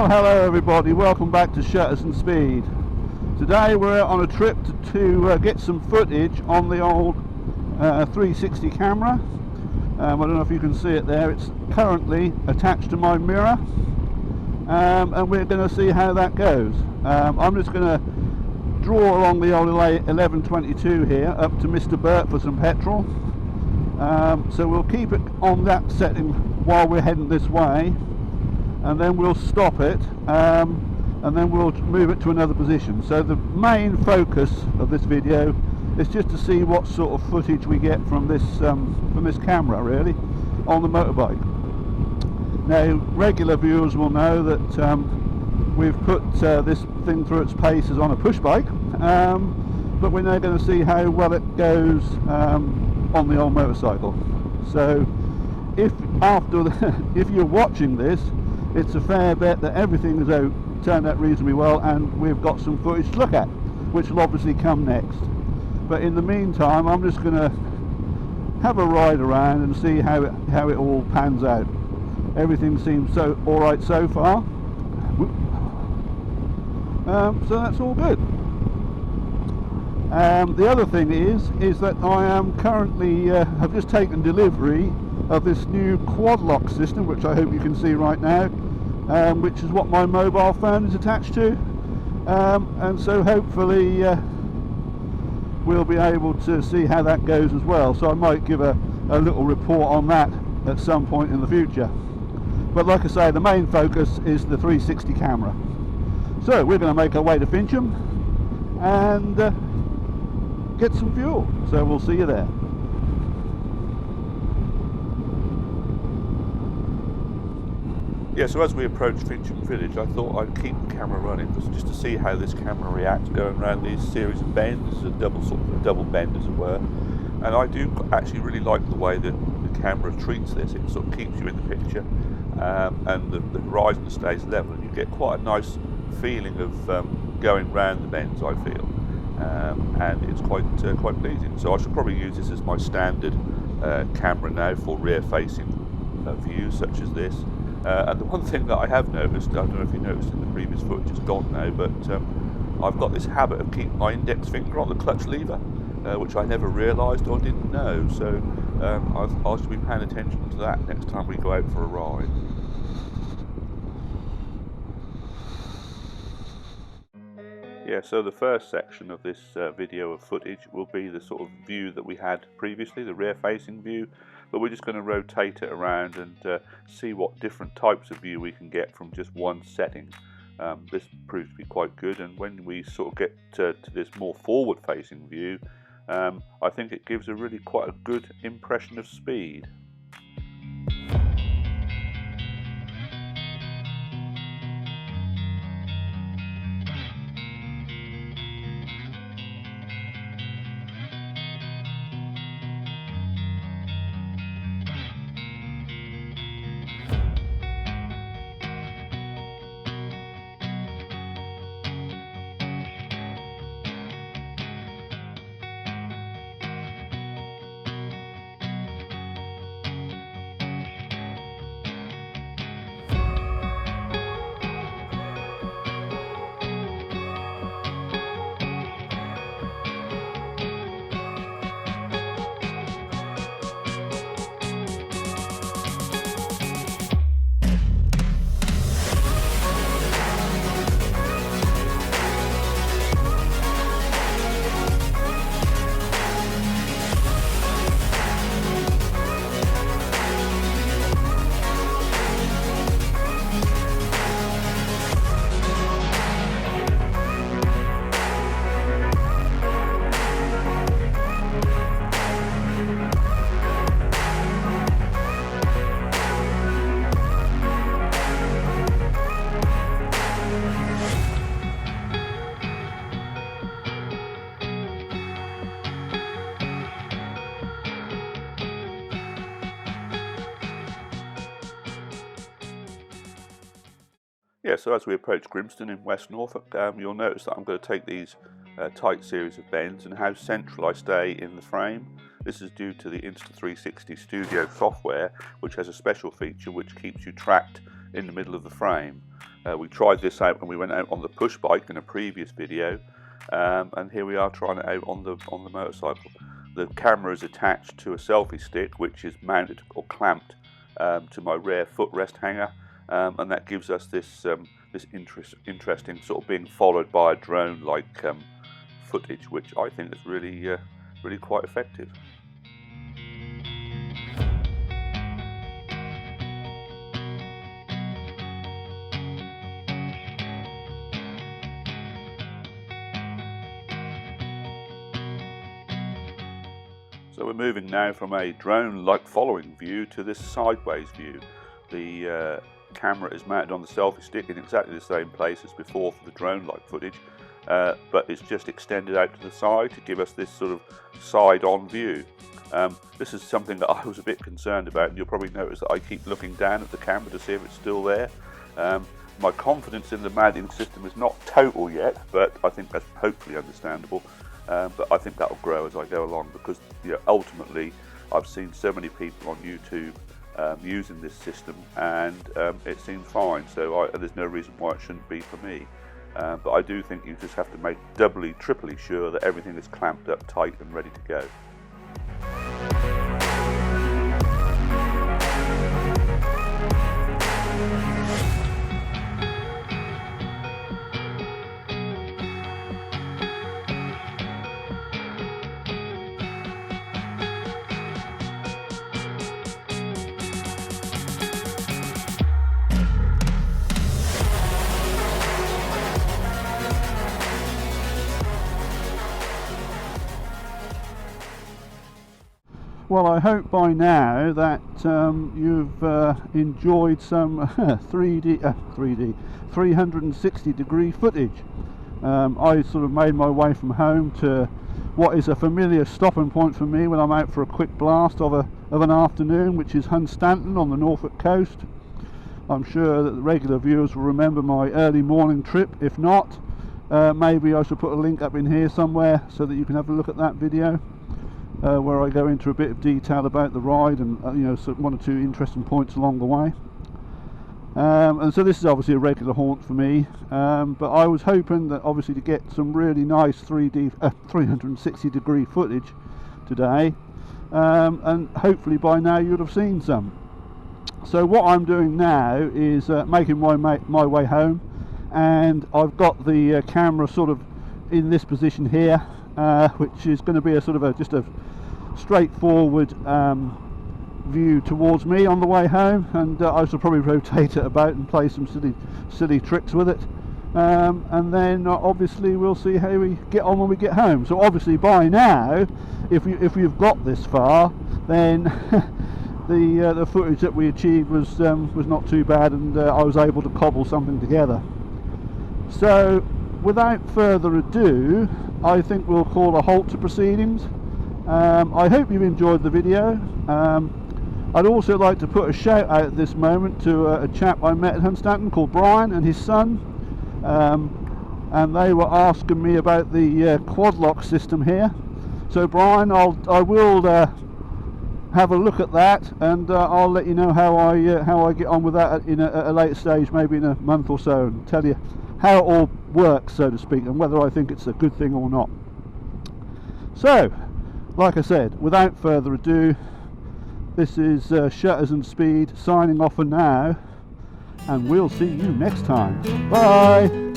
Well, hello everybody, welcome back to Shutters and Speed. Today we're on a trip to get some footage on the old 360 camera. I don't know if you can see it there, it's currently attached to my mirror, and we're going to see how that goes. I'm just going to draw along the old 1122 here up to Mr. Burt for some petrol. So we'll keep it on that setting while we're heading this way, and then we'll stop it, and then we'll move it to another position. So the main focus of this video is just to see what sort of footage we get from this camera, really, on the motorbike. Now, regular viewers will know that we've put this thing through its paces on a push bike, but we're now going to see how well it goes on the old motorcycle. So if you're watching this, it's a fair bet that everything has turned out reasonably well, and we've got some footage to look at, which will obviously come next. But in the meantime, I'm just going to have a ride around and see how it all pans out. Everything seems all right so far. So that's all good. The other thing is that I am currently have just taken delivery of this new quad lock system, which I hope you can see right now, which is what my mobile phone is attached to, and so hopefully we'll be able to see how that goes as well. So I might give a little report on that at some point in the future. But like I say, the main focus is the 360 camera. So we're going to make our way to Fincham and get some fuel. So we'll see you there. Yeah, so as we approach Fincham village, I thought I'd keep the camera running just to see how this camera reacts going around these series of bends. This is a double bend, as it were. And I do actually really like the way that the camera treats this. It sort of keeps you in the picture, and the horizon stays level, and you get quite a nice feeling of going round the bends, I feel, and it's quite pleasing. So I should probably use this as my standard camera now for rear-facing views such as this. And the one thing that I have noticed, I don't know if you noticed in the previous footage, it's gone now, but I've got this habit of keeping my index finger on the clutch lever, which I never realised or didn't know. So I should be paying attention to that next time we go out for a ride. Yeah, so the first section of this video of footage will be the sort of view that we had previously, the rear-facing view, but we're just going to rotate it around and see what different types of view we can get from just one setting. This proves to be quite good, and when we sort of get to this more forward-facing view, I think it gives quite a good impression of speed. Yeah, so as we approach Grimston in West Norfolk, you'll notice that I'm going to take these tight series of bends and how central I stay in the frame. This is due to the Insta 360 Studio software, which has a special feature which keeps you tracked in the middle of the frame. We tried this out when we went out on the push bike in a previous video, and here we are trying it out on the motorcycle. The camera is attached to a selfie stick, which is mounted or clamped to my rear footrest hanger, and that gives us this interesting sort of being followed by a drone-like footage, which I think is really quite effective. So we're moving now from a drone-like following view to this sideways view. The camera is mounted on the selfie stick in exactly the same place as before for the drone-like footage, but it's just extended out to the side to give us this sort of side-on view. This is something that I was a bit concerned about, and you'll probably notice that I keep looking down at the camera to see if it's still there. My confidence in the mounting system is not total yet, but I think that's hopefully understandable. But I think that'll grow as I go along, because ultimately I've seen so many people on YouTube using this system, and it seems fine, so there's no reason why it shouldn't be for me. But I do think you just have to make doubly, triply sure that everything is clamped up tight and ready to go. Well, I hope by now that you've enjoyed some 360 degree footage. I sort of made my way from home to what is a familiar stopping point for me when I'm out for a quick blast of an afternoon, which is Hunstanton on the Norfolk coast. I'm sure that the regular viewers will remember my early morning trip. If not, maybe I should put a link up in here somewhere so that you can have a look at that video. Where I go into a bit of detail about the ride and one or two interesting points along the way. And so this is obviously a regular haunt for me, but I was hoping that obviously to get some really nice 360 degree footage today, and hopefully by now you'd have seen some. So what I'm doing now is making my way home, and I've got the camera sort of in this position here, which is going to be a sort of just a straightforward view towards me on the way home, and I shall probably rotate it about and play some silly tricks with it, and then obviously we'll see how we get on when we get home. So obviously by now, if you've got this far, then the footage that we achieved was not too bad, and I was able to cobble something together. So without further ado, I think we'll call a halt to proceedings. I hope you've enjoyed the video. I'd also like to put a shout out at this moment to a chap I met at Hunstanton called Brian and his son, and they were asking me about the quad lock system here. So Brian, I will have a look at that, and I'll let you know how I get on with that at a later stage, maybe in a month or so, and tell you how it all works, so to speak, and whether I think it's a good thing or not. So, like I said, without further ado, this is Shutters and Speed signing off for now, and we'll see you next time. Bye!